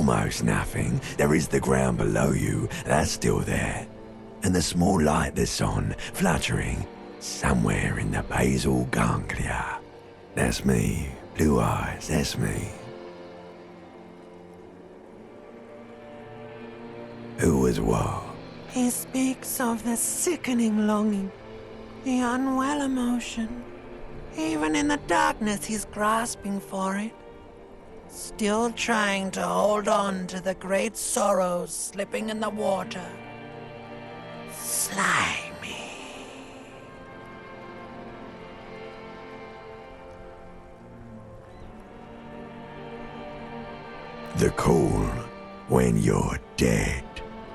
almost nothing. There is the ground below you, that's still there. And the small light that's on, fluttering, somewhere in the basal ganglia. That's me. Blue eyes, that's me. Who was what? He speaks of the sickening longing, the unwell emotion. Even in the darkness, he's grasping for it. Still trying to hold on to the great sorrows slipping in the water. Slimy. The call when you're dead,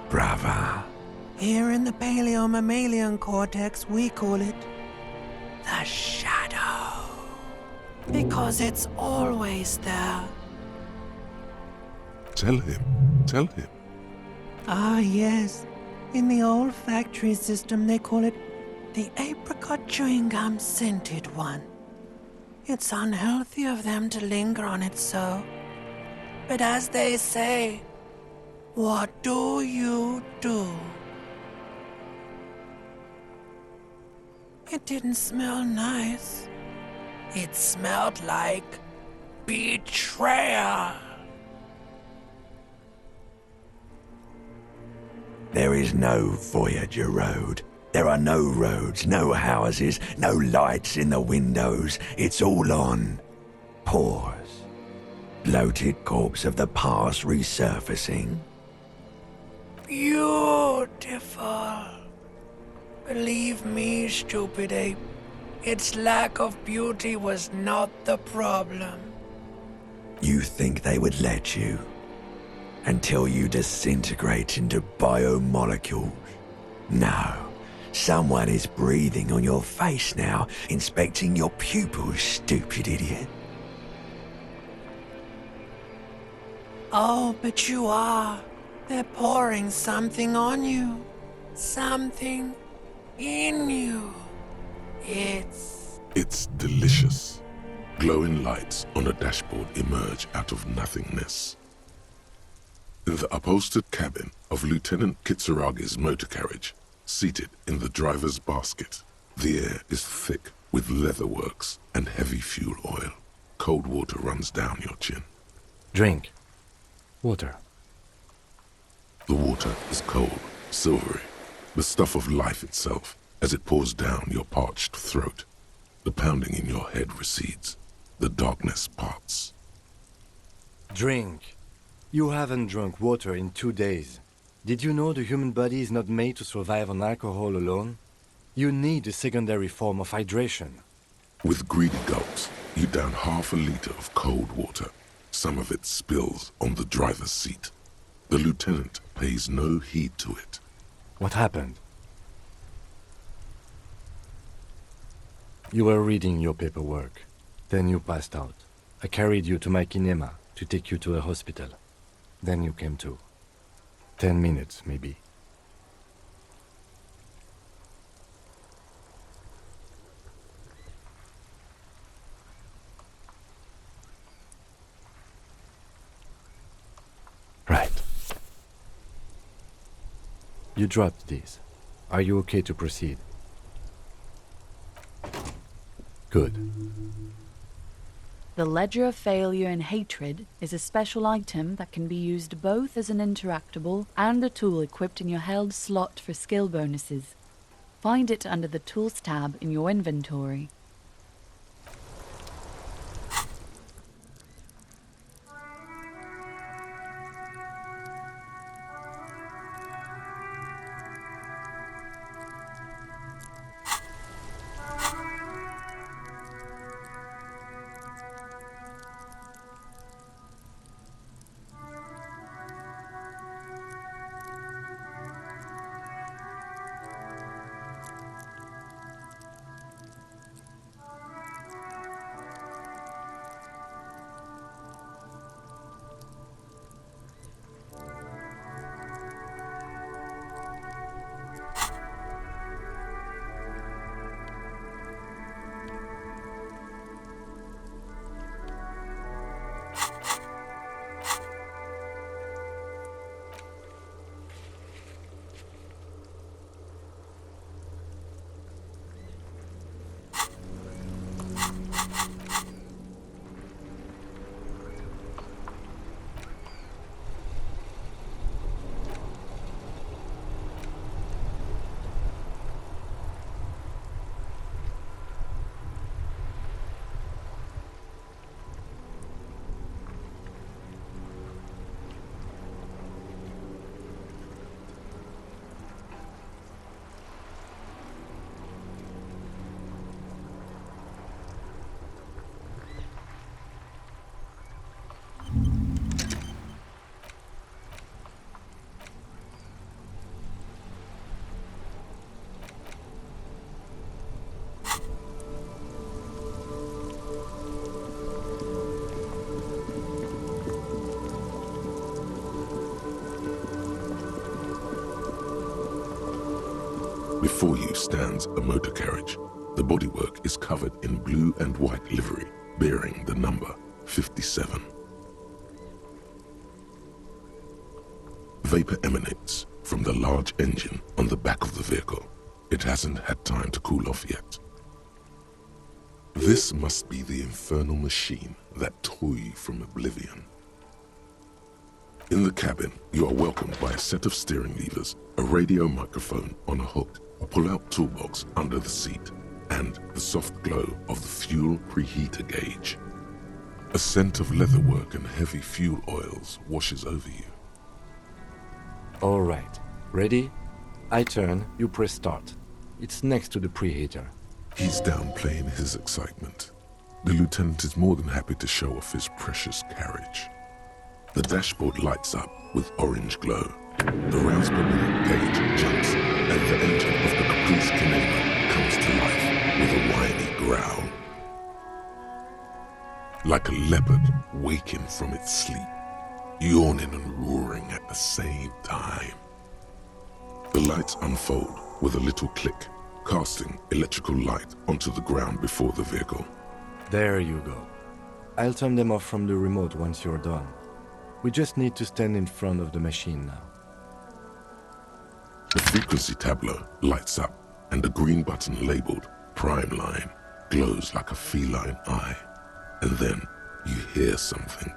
brother. Here in the paleo-mammalian cortex, we call it the shadow. Because it's always there. Tell him. Ah, yes. In the olfactory system, they call it the apricot chewing gum scented one. It's unhealthy of them to linger on it so. But as they say, what do you do? It didn't smell nice. It smelled like betrayal. There is no Voyager Road. There are no roads, no houses, no lights in the windows. It's all on pause. Bloated corpse of the past resurfacing. Beautiful. Believe me, stupid ape, its lack of beauty was not the problem. You think they would let you? Until you disintegrate into biomolecules? No. Someone is breathing on your face now, inspecting your pupils, stupid idiot. Oh, but you are. They're pouring something on you. Something in you. It's delicious. Glowing lights on a dashboard emerge out of nothingness. In the upholstered cabin of Lieutenant Kitsuragi's motor carriage, seated in the driver's basket, the air is thick with leatherworks and heavy fuel oil. Cold water runs down your chin. Drink. Water. The water is cold, silvery, the stuff of life itself as it pours down your parched throat. The pounding in your head recedes. The darkness parts. Drink. You haven't drunk water in 2 days. Did you know the human body is not made to survive on alcohol alone? You need a secondary form of hydration. With greedy gulps, you down half a liter of cold water. Some of it spills on the driver's seat. The lieutenant pays no heed to it. What happened? You were reading your paperwork. Then you passed out. I carried you to my kinema to take you to a hospital. Then you came to. 10 minutes, maybe. Right. You dropped these. Are you okay to proceed? Good. The Ledger of Failure and Hatred is a special item that can be used both as an interactable and a tool equipped in your held slot for skill bonuses. Find it under the Tools tab in your inventory. Before you stands a motor carriage. The bodywork is covered in blue and white livery, bearing the number 57. Vapor emanates from the large engine on the back of the vehicle. It hasn't had time to cool off yet. This must be the infernal machine that tore you from oblivion. In the cabin, you are welcomed by a set of steering levers, a radio microphone on a hook, a pull-out toolbox under the seat, and the soft glow of the fuel preheater gauge. A scent of leatherwork and heavy fuel oils washes over you. All right. Ready? I turn, you press start. It's next to the preheater. He's downplaying his excitement. The lieutenant is more than happy to show off his precious carriage. The dashboard lights up with orange glow. The rounds per minute gauge jumps, and the engine of the Caprice Canema comes to life with a whiny growl. Like a leopard waking from its sleep, yawning and roaring at the same time. The lights unfold with a little click, casting electrical light onto the ground before the vehicle. There you go. I'll turn them off from the remote once you're done. We just need to stand in front of the machine now. The frequency tableau lights up, and the green button labeled Prime Line glows like a feline eye. And then you hear something.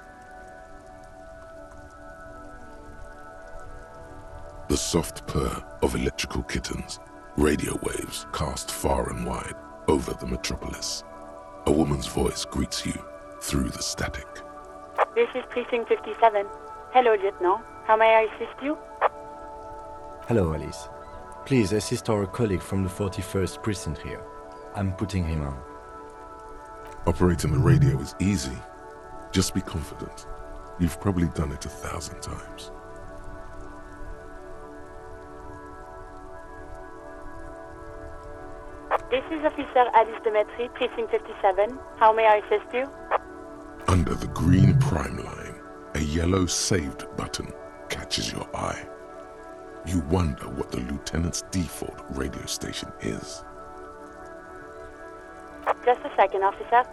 The soft purr of electrical kittens, radio waves cast far and wide over the metropolis. A woman's voice greets you through the static. This is Precinct 57. Hello, Lieutenant. How may I assist you? Hello, Alice. Please assist our colleague from the 41st Precinct here. I'm putting him on. Operating the radio is easy. Just be confident. You've probably done it 1,000 times. This is Officer Alice Demetri, Precinct 57. How may I assist you? Under the green Prime Line, a yellow saved button catches your eye. You wonder what the lieutenant's default radio station is. Just a second, officer.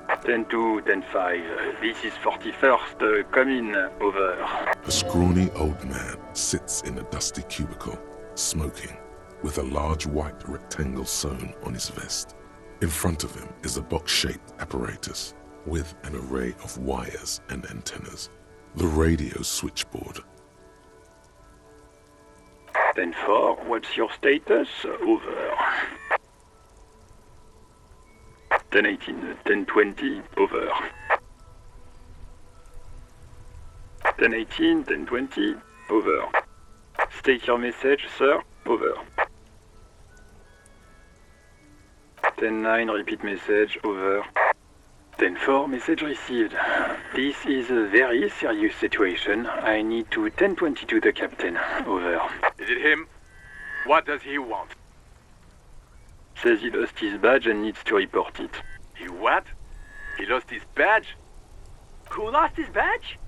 10-2, 10-5. This is 41st. Come in. Over. A scrawny old man sits in a dusty cubicle, smoking, with a large white rectangle sewn on his vest. In front of him is a box-shaped apparatus with an array of wires and antennas. The radio switchboard. 10-4, what's your status? Over. 10-18, 10-20, over. 10-18, 10-20, over. State your message, sir. Over. 10-9, repeat message. Over. 10-4, message received. This is a very serious situation. I need to 10-22 the captain. Over. Is it him? What does he want? Says he lost his badge and needs to report it. He what? He lost his badge? Who lost his badge?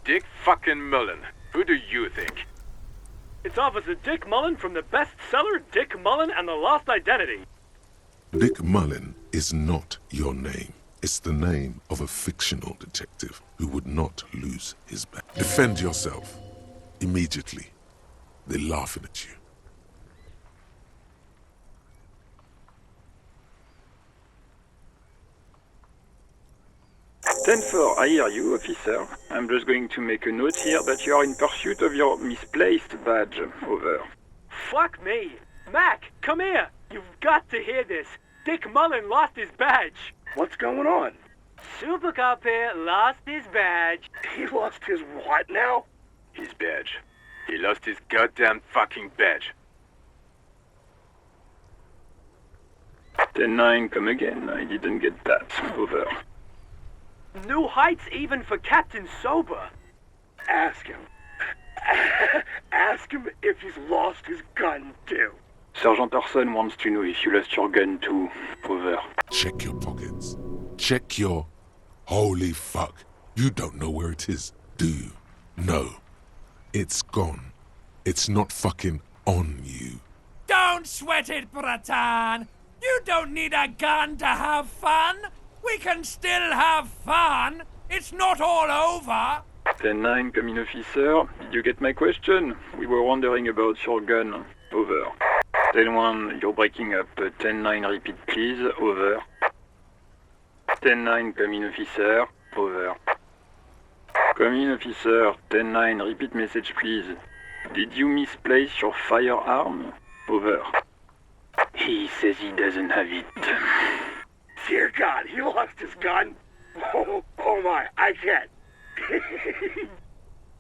Dick fucking Mullen. Who do you think? It's Officer Dick Mullen from the bestseller Dick Mullen and the Lost Identity. Dick Mullen is not your name. It's the name of a fictional detective who would not lose his badge. Defend yourself. Immediately. They're laughing at you. 10-4, I hear you, officer. I'm just going to make a note here that you are in pursuit of your misplaced badge. Over. Fuck me. Mac, come here. You've got to hear this. Dick Mullen lost his badge. What's going on? Super Cop here lost his badge. He lost his what now? His badge. He lost his goddamn fucking badge. 10-9, come again. I didn't get that. Over. New heights even for Captain Sober. Ask him. Ask him if he's lost his gun too. Sergeant Orson wants to know if you lost your gun too. Over. Check your pockets. Check your... Holy fuck. You don't know where it is, do you? No. It's gone. It's not fucking on you. Don't sweat it, Bratan! You don't need a gun to have fun! We can still have fun! It's not all over! 10-9, come in, officer. Did you get my question? We were wondering about your gun. Over. 10-1, you're breaking up. 10-9, repeat please. Over. 10-9, come in, officer. Over. Come in, officer. 10-9, repeat message please. Did you misplace your firearm? Over. He says he doesn't have it. Dear God, he lost his gun. Oh my, I can't.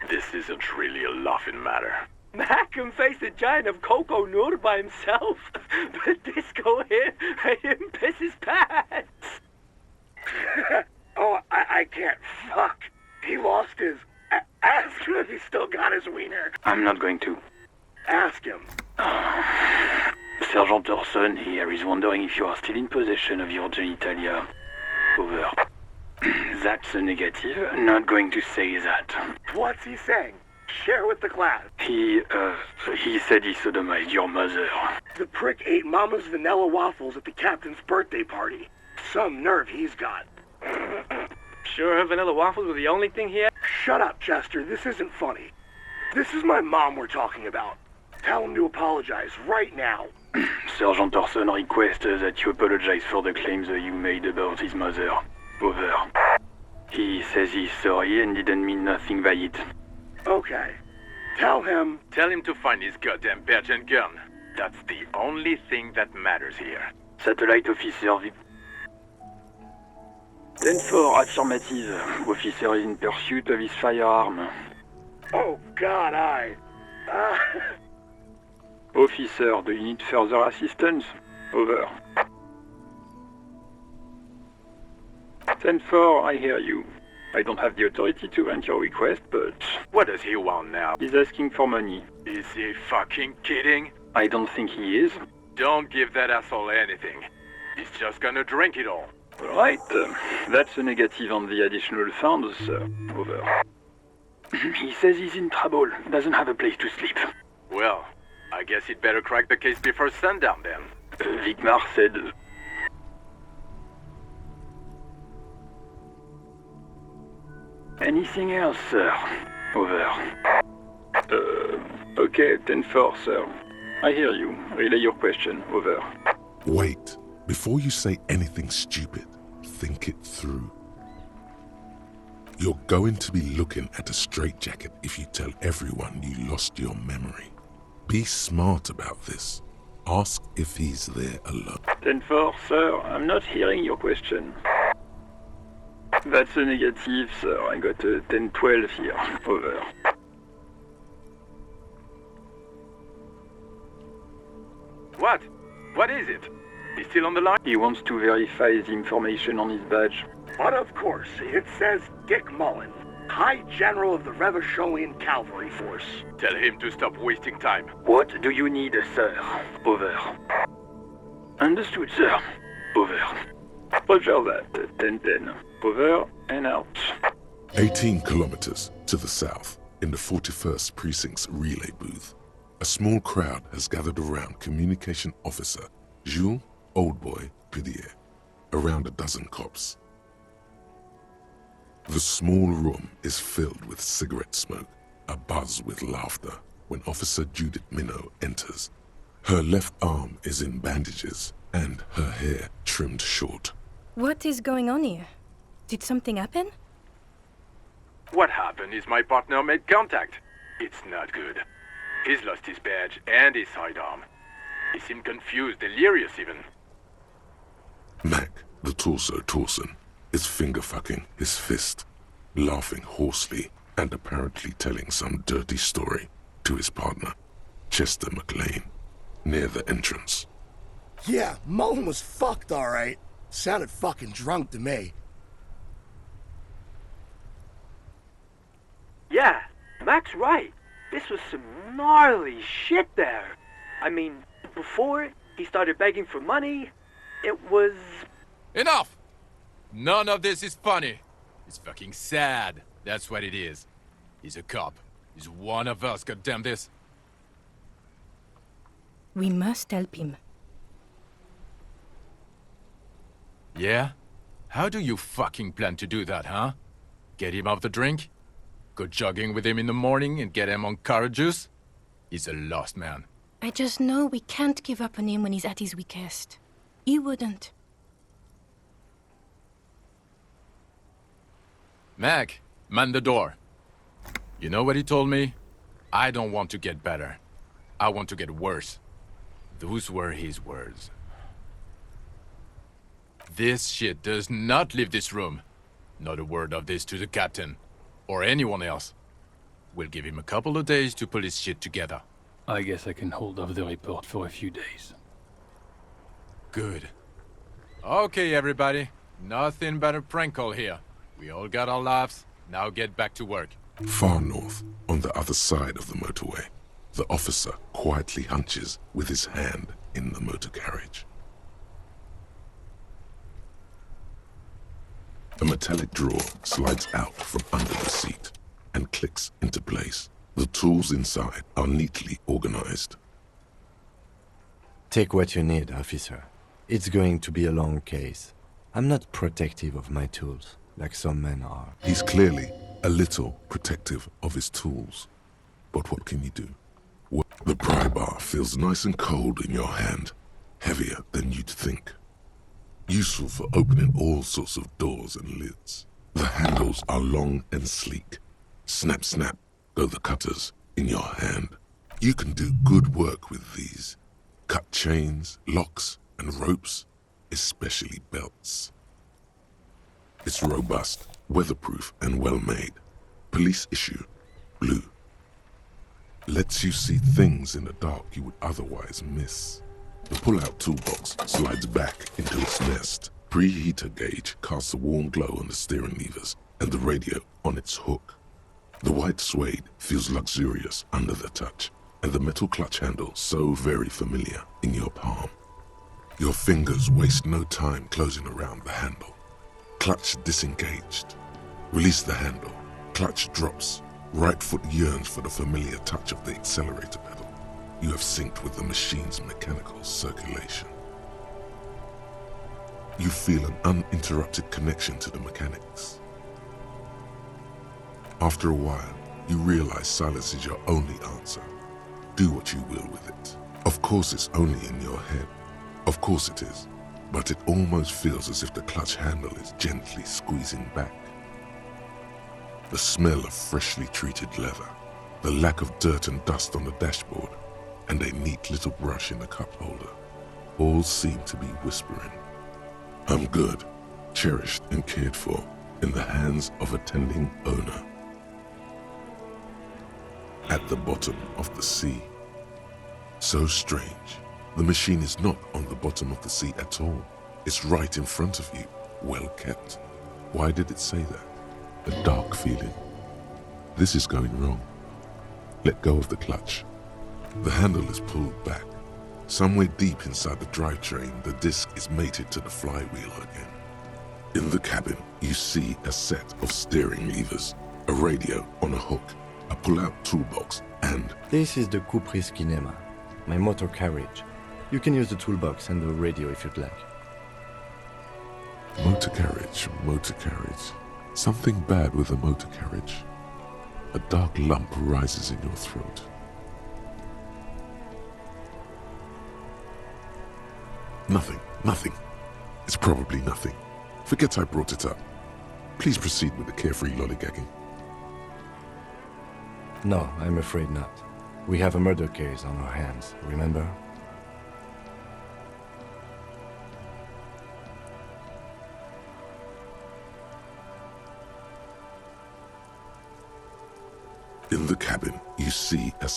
This isn't really a laughing matter. Mac can face a giant of Coco Nur by himself, but Disco here made him piss his pants. Oh, I can't. Fuck. He lost his... Ask him if he still got his wiener. I'm not going to. Ask him. Sergeant Orson here is wondering if you are still in possession of your genitalia. Over. That's a negative. Not going to say that. What's he saying? Share with the class. He said he sodomized your mother. The prick ate Mama's vanilla waffles at the captain's birthday party. Some nerve he's got. Sure her vanilla waffles were the only thing he had? Shut up, Chester. This isn't funny. This is my mom we're talking about. Tell him to apologize right now. Sergeant Orson requests that you apologize for the claims you made about his mother. Over. He says he's sorry and didn't mean nothing by it. Okay. Tell him To find his goddamn badge and gun. That's the only thing that matters here. Satellite officer VIP. 10-4, affirmative. Officer is in pursuit of his firearm. Oh, God, Officer, do you need further assistance? Over. 10-4, I hear you. I don't have the authority to grant your request, but... What does he want now? He's asking for money. Is he fucking kidding? I don't think he is. Don't give that asshole anything. He's just gonna drink it all. Alright, that's a negative on the additional funds, sir. Over. He says he's in trouble, doesn't have a place to sleep. Well, I guess he'd better crack the case before sundown then. Vicmar said... Anything else, sir? Over. Okay, 10-4, sir. I hear you. Relay your question. Over. Wait. Before you say anything stupid, think it through. You're going to be looking at a straitjacket if you tell everyone you lost your memory. Be smart about this. Ask if he's there alone. 10-4, sir. I'm not hearing your question. That's a negative, sir. I got a 10-12 here. Over. What? What is it? He's still on the line? He wants to verify the information on his badge. But of course, it says Dick Mullen, High General of the Revacholian Cavalry Force. Tell him to stop wasting time. What do you need, sir? Over. Understood, sir. Over. Roger that. 10-10. Over and out. 18 kilometers to the south, in the 41st Precinct's relay booth, a small crowd has gathered around Communication Officer Jules Oldboy Pidier, around a dozen cops. The small room is filled with cigarette smoke, abuzz with laughter, when Officer Judith Minot enters. Her left arm is in bandages, and her hair trimmed short. What is going on here? Did something happen? What happened is my partner made contact. It's not good. He's lost his badge and his sidearm. He seemed confused, delirious even. Mac, the torso Torson, is finger-fucking his fist, laughing hoarsely and apparently telling some dirty story to his partner, Chester McLean, near the entrance. Yeah, Mullen was fucked, all right. Sounded fucking drunk to me. Yeah, Mac's right. This was some gnarly shit there. I mean, before he started begging for money, it was... Enough! None of this is funny. It's fucking sad. That's what it is. He's a cop. He's one of us, goddammit. Eighteen kilometers to the south, in the 41st Precinct's relay booth, a small crowd has gathered around Communication Officer Jules Oldboy Pidier, around a dozen cops. 18 kilometers to the south, in the 41st Precinct's relay booth, a small crowd has gathered around Communication Officer Jules Oldboy Pidier, around a dozen cops. The small We must help him. Yeah? How do you fucking plan to do that, huh? Get him off the drink? Go jogging with him in the morning and get him on carrot juice? He's a lost man. I just know we can't give up on him when he's at his weakest. He wouldn't. Mac, man the door. You know what he told me? I don't want to get better. I want to get worse. Those were his words. This shit does not leave this room. Not a word of this to the captain. Or anyone else. We'll give him a couple of days to pull his shit together. I guess I can hold off the report for a few days. Good. Okay, everybody. Nothing but a prank call here. We all got our laughs. Now get back to work. Far north, on the other side of the motorway, the officer quietly hunches with his hand in the motor carriage. A metallic drawer slides out from under the seat and clicks into place. The tools inside are neatly organized. Take what you need, officer. It's going to be a long case. I'm not protective of my tools, like some men are. He's clearly a little protective of his tools. But what can you do? The pry bar feels nice and cold in your hand, heavier than you'd think. Useful for opening all sorts of doors and lids. The handles are long and sleek. Snap, snap, go the cutters in your hand. You can do good work with these. Cut chains, locks, and ropes, especially belts. It's robust, weatherproof, and well-made. Police issue, blue. Lets you see things in the dark you would otherwise miss. The pull-out toolbox slides back into its nest. Preheater gauge casts a warm glow on the steering levers and the radio on its hook. The white suede feels luxurious under the touch, and the metal clutch handle so very familiar in your palm. Your fingers waste no time closing around the handle. Clutch disengaged. Release the handle. Clutch drops. Right foot yearns for the familiar touch of the accelerator pedal. You have synced with the machine's mechanical circulation. You feel an uninterrupted connection to the mechanics. After a while, you realize silence is your only answer. Do what you will with it. Of course it's only in your head. Of course it is. But it almost feels as if the clutch handle is gently squeezing back. The smell of freshly treated leather, the lack of dirt and dust on the dashboard, and a neat little brush in the cup holder, all seem to be whispering, "I'm good, cherished and cared for, in the hands of a tending owner." At the bottom of the sea. So strange. The machine is not on the bottom of the sea at all. It's right in front of you, well kept. Why did it say that? A dark feeling. This is going wrong. Let go of the clutch. The handle is pulled back. Somewhere deep inside the drivetrain, the disc is mated to the flywheel again. In the cabin, you see a set of steering levers, a radio on a hook, a pull-out toolbox, and... This is the Couperise Kinema, my motor carriage. You can use the toolbox and the radio if you'd like. Motor carriage, motor carriage. Something bad with a motor carriage. A dark lump rises in your throat. Nothing. It's probably nothing. Forget I brought it up. Please proceed with the carefree lollygagging. No, I'm afraid not. We have a murder case on our hands, remember? In the cabin, you see a...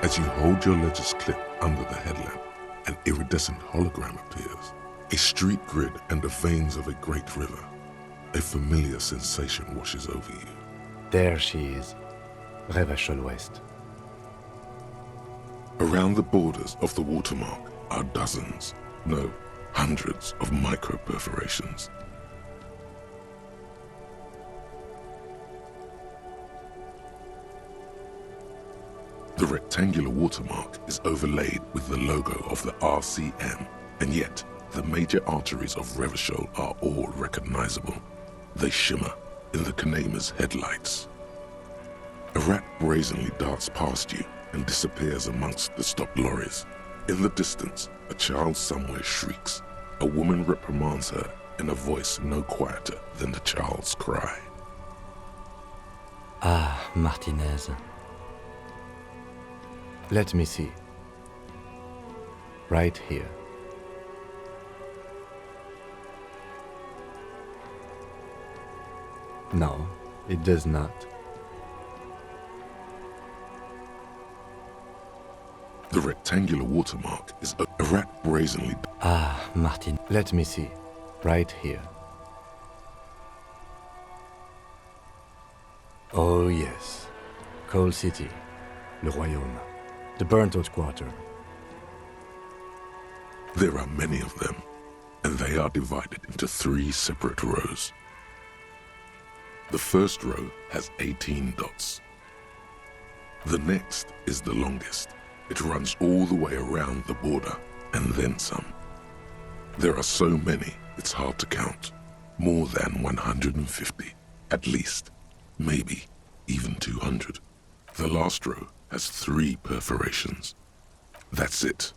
As you hold your ledger's clip under the headlamp, an iridescent hologram appears. A street grid and the veins of a great river. A familiar sensation washes over you. There she is. Revachol West. Around the borders of the watermark are dozens, no, hundreds of micro-perforations. The rectangular watermark is overlaid with the logo of the RCM, and yet the major arteries of Revachol are all recognizable. They shimmer in the Kanema's headlights. A rat brazenly darts past you and disappears amongst the stopped lorries. In the distance, a child somewhere shrieks. A woman reprimands her in a voice no quieter than the child's cry. Ah, Martinez. Let me see. Right here. No, it does not. The rectangular watermark is a rat brazenly... Ah, Martin. Let me see. Right here. Oh yes. Coal City. Le Royaume. The burnt-out quarter. There are many of them, and they are divided into 3 separate rows. The first row has 18 dots. The next is the longest. It runs all the way around the border, and then some. There are so many, it's hard to count. More than 150, at least. Maybe even 200. The last row has 3 perforations. That's it.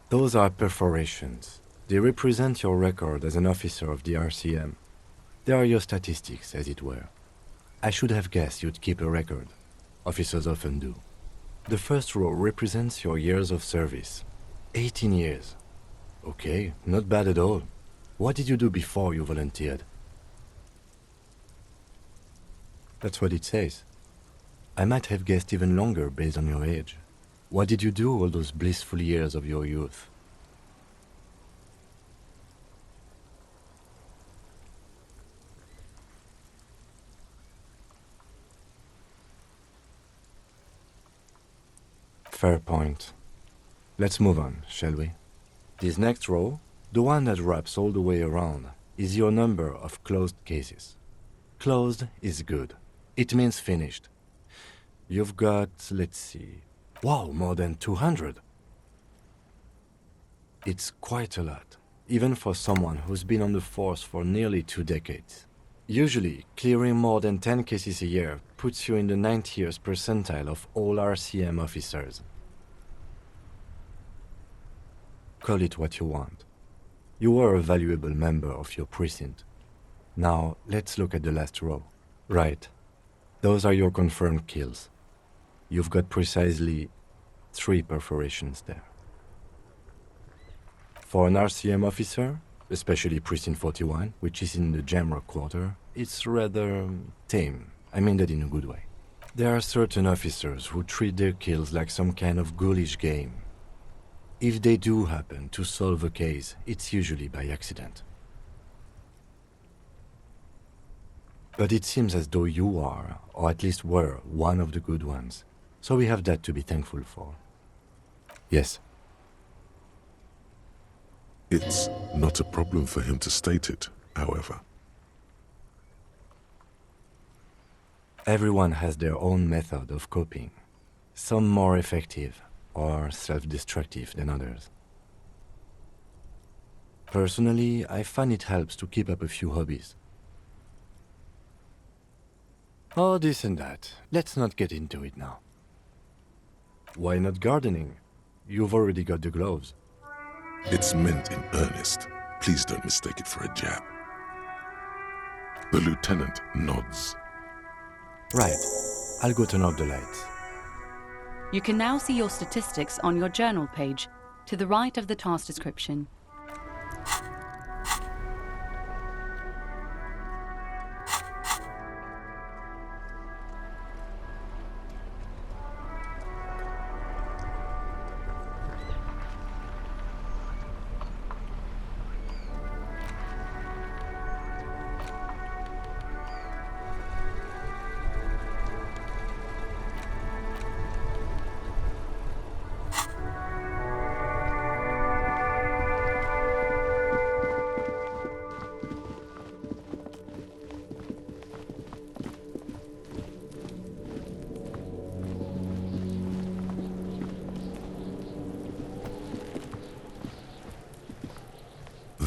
Those are perforations. They represent your record as an officer of the RCM. They are your statistics, as it were. I should have guessed you'd keep a record. Officers often do. The first row represents your years of service. 18 years. Okay, not bad at all. What did you do before you volunteered? That's what it says. I might have guessed even longer based on your age. What did you do all those blissful years of your youth? Fair point. Let's move on, shall we? This next row, the one that wraps all the way around, is your number of closed cases. Closed is good. It means finished. You've got, let's see... Wow, more than 200! It's quite a lot, even for someone who's been on the force for nearly 2 decades. Usually, clearing more than 10 cases a year puts you in the 90th percentile of all RCM officers. Call it what you want. You were a valuable member of your precinct. Now, let's look at the last row. Right. Those are your confirmed kills. You've got precisely 3 perforations there. For an RCM officer, especially Precinct 41, which is in the Jamrock quarter, it's rather tame. I mean that in a good way. There are certain officers who treat their kills like some kind of ghoulish game. If they do happen to solve a case, it's usually by accident. But it seems as though you are, or at least were, one of the good ones. So we have that to be thankful for. Yes. It's not a problem for him to state it, however. Everyone has their own method of coping. Some more effective or self-destructive than others. Personally, I find it helps to keep up a few hobbies. Oh, this and that. Let's not get into it now. Why not gardening? You've already got the gloves. It's meant in earnest. Please don't mistake it for a jab. The lieutenant nods. Right. I'll go turn off the lights. You can now see your statistics on your journal page, to the right of the task description.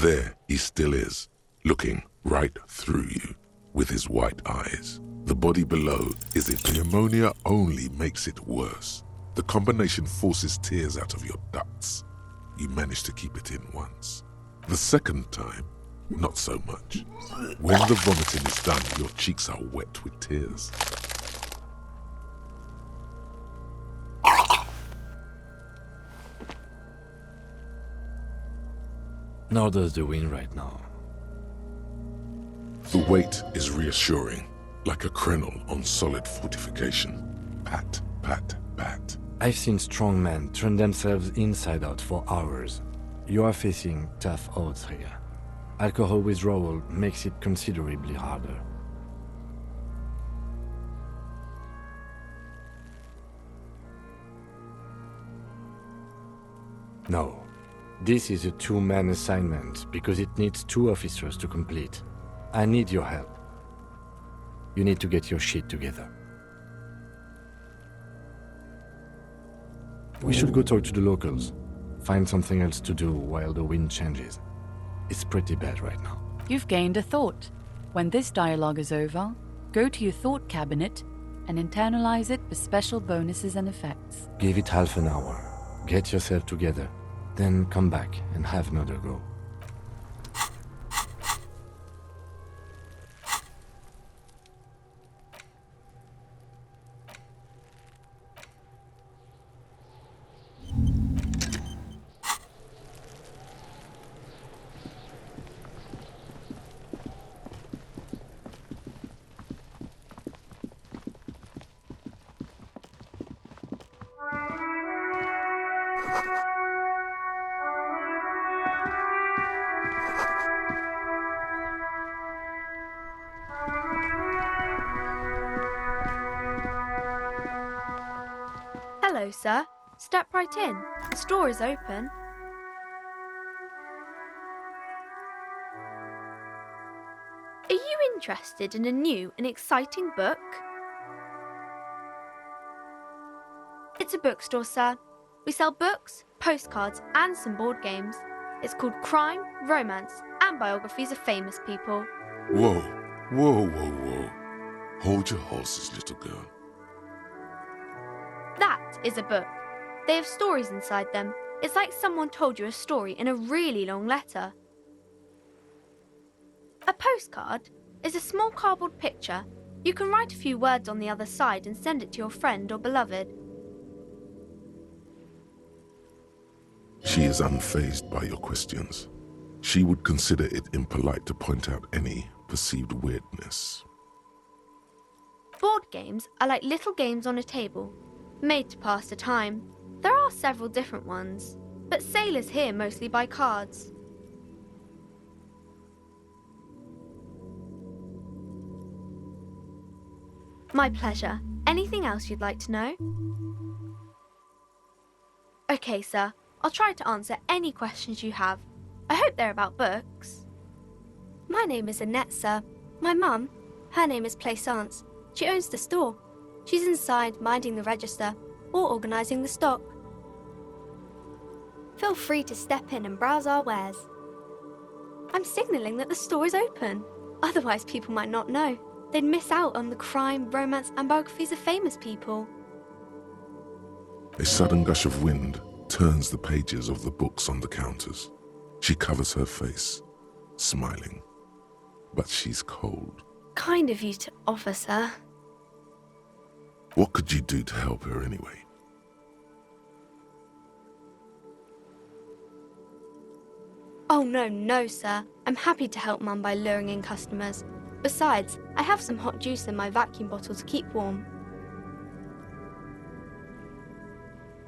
There he still is, looking right through you with his white eyes. The body below is it. The ammonia only makes it worse. The combination forces tears out of your ducts. You manage to keep it in once. The second time, not so much. When the vomiting is done, your cheeks are wet with tears. Nor does the wind right now. The weight is reassuring, like a crenel on solid fortification. Pat, pat, pat. I've seen strong men turn themselves inside out for hours. You are facing tough odds here. Alcohol withdrawal makes it considerably harder. No. This is a two-man assignment because it needs 2 officers to complete. I need your help. You need to get your shit together. We should go talk to the locals. Find something else to do while the wind changes. It's pretty bad right now. You've gained a thought. When this dialogue is over, go to your thought cabinet and internalize it with special bonuses and effects. Give it half an hour. Get yourself together. Then come back and have another go. Hello, sir. Step right in. The store is open. Are you interested in a new and exciting book? It's a bookstore, sir. We sell books, postcards, and some board games. It's called Crime, Romance, and Biographies of Famous People. Whoa, whoa, whoa, whoa. Hold your horses, little girl. That is a book. They have stories inside them. It's like someone told you a story in a really long letter. A postcard is a small cardboard picture. You can write a few words on the other side and send it to your friend or beloved. She is unfazed by your questions. She would consider it impolite to point out any perceived weirdness. Board games are like little games on a table, made to pass the time. There are several different ones, but sailors here mostly buy cards. My pleasure. Anything else you'd like to know? Okay, sir. I'll try to answer any questions you have. I hope they're about books. My name is Annette, sir. My mum, her name is Plaisance. She owns the store. She's inside minding the register or organising the stock. Feel free to step in and browse our wares. I'm signalling that the store is open. Otherwise people might not know. They'd miss out on the crime, romance and biographies of famous people. A sudden gush of wind turns the pages of the books on the counters. She covers her face, smiling. But she's cold. Kind of you to offer, sir. What could you do to help her anyway? Oh no, sir. I'm happy to help Mum by luring in customers. Besides, I have some hot juice in my vacuum bottle to keep warm.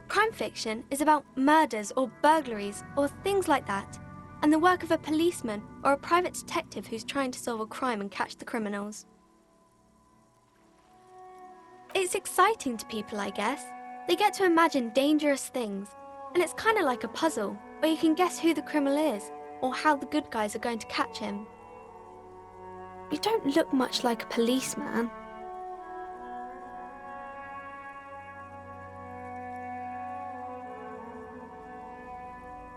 Crime fiction is about murders or burglaries or things like that, and the work of a policeman or a private detective who's trying to solve a crime and catch the criminals. It's exciting to people, I guess. They get to imagine dangerous things, and it's kind of like a puzzle, where you can guess who the criminal is, or how the good guys are going to catch him. You don't look much like a policeman.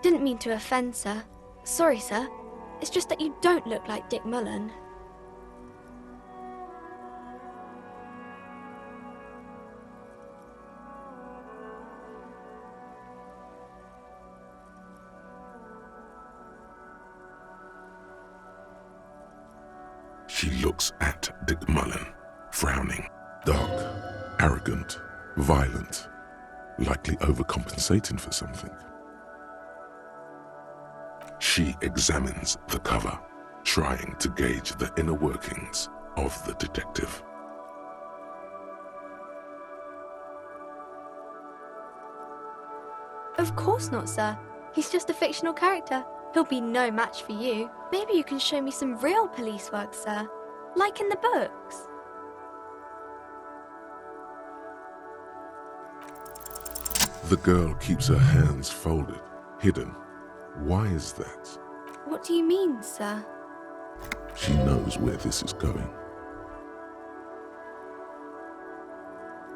Didn't mean to offend, sir. Sorry, sir. It's just that you don't look like Dick Mullen. She looks at Dick Mullen, frowning. Dark, arrogant, violent, likely overcompensating for something. She examines the cover, trying to gauge the inner workings of the detective. Of course not, sir. He's just a fictional character. He'll be no match for you. Maybe you can show me some real police work, sir. Like in the books. The girl keeps her hands folded, hidden. Why is that? What do you mean, sir? She knows where this is going.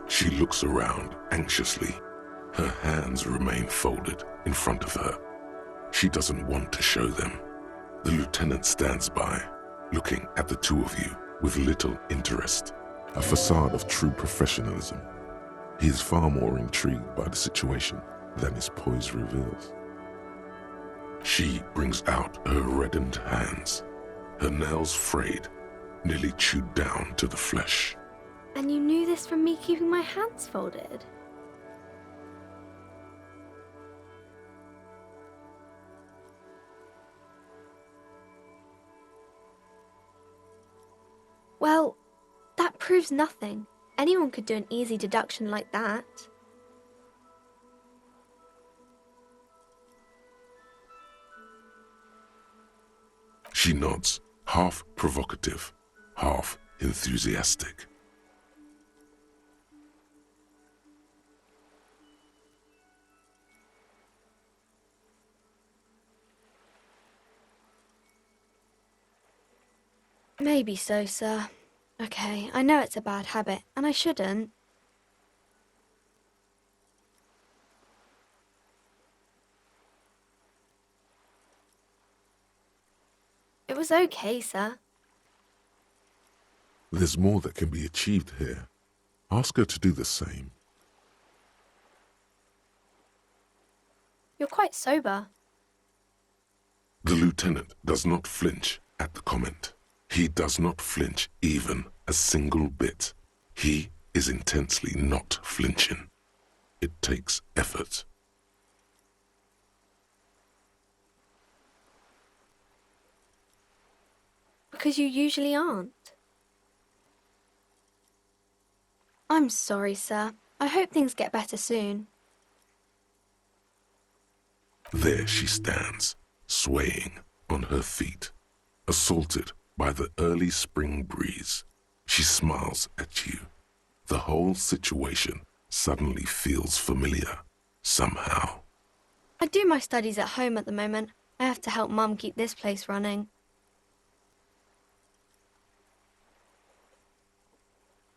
She looks around anxiously. Her hands remain folded in front of her. She doesn't want to show them. The lieutenant stands by, looking at the two of you with little interest, a facade of true professionalism. He is far more intrigued by the situation than his poise reveals. She brings out her reddened hands, her nails frayed, nearly chewed down to the flesh. And you knew this from me keeping my hands folded? Well, that proves nothing. Anyone could do an easy deduction like that. She nods, half provocative, half enthusiastic. Maybe so, sir. Okay, I know it's a bad habit, and I shouldn't. It was okay, sir. There's more that can be achieved here. Ask her to do the same. You're quite sober. The lieutenant does not flinch at the comment. He does not flinch even a single bit. He is intensely not flinching. It takes effort. Because you usually aren't. I'm sorry, sir. I hope things get better soon. There she stands, swaying on her feet, assaulted by the early spring breeze. She smiles at you. The whole situation suddenly feels familiar, somehow. I do my studies at home at the moment. I have to help Mum keep this place running.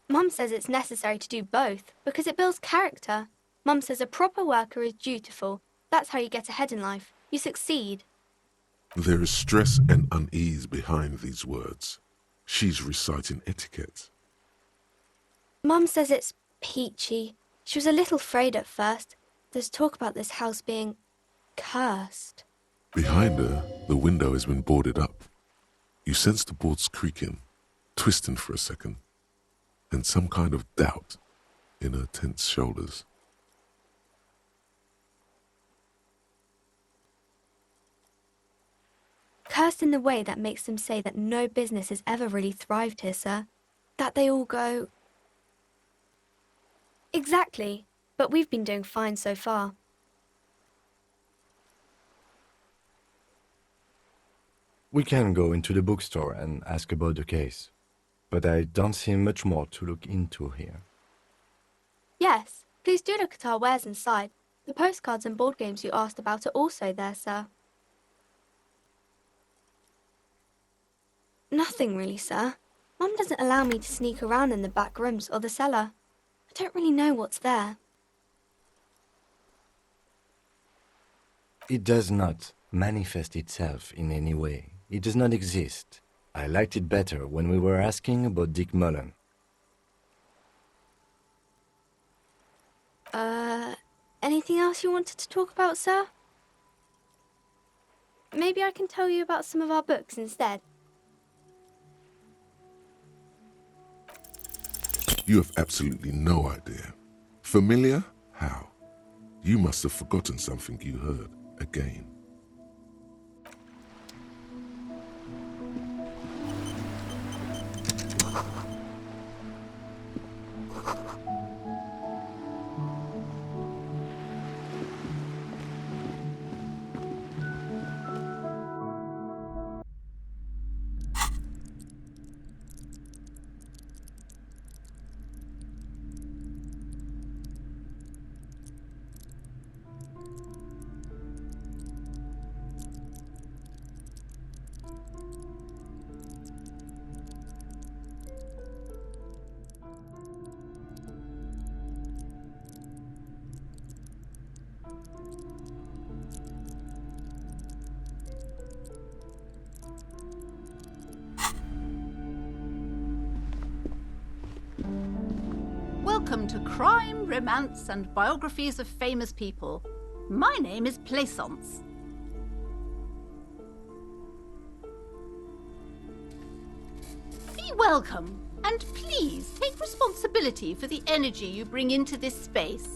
Mum says it's necessary to do both because it builds character. Mum says a proper worker is dutiful. That's how you get ahead in life. You succeed. There is stress and unease behind these words. She's reciting etiquette. Mum says it's peachy. She was a little afraid at first. There's talk about this house being cursed. Behind her, the window has been boarded up. You sense the boards creaking, twisting for a second, and some kind of doubt in her tense shoulders. Cursed in the way that makes them say that no business has ever really thrived here, sir. That they all go... Exactly. But we've been doing fine so far. We can go into the bookstore and ask about the case, but I don't see much more to look into here. Yes, please do look at our wares inside. The postcards and board games you asked about are also there, sir. Nothing really, sir. Mum doesn't allow me to sneak around in the back rooms or the cellar. I don't really know what's there. It does not manifest itself in any way. It does not exist. I liked it better when we were asking about Dick Mullen. Anything else you wanted to talk about, sir? Maybe I can tell you about some of our books instead. You have absolutely no idea. Familiar? How? You must have forgotten something you heard again. Welcome to Crime, Romance, and Biographies of Famous People. My name is Plaisance. Be welcome, and please take responsibility for the energy you bring into this space.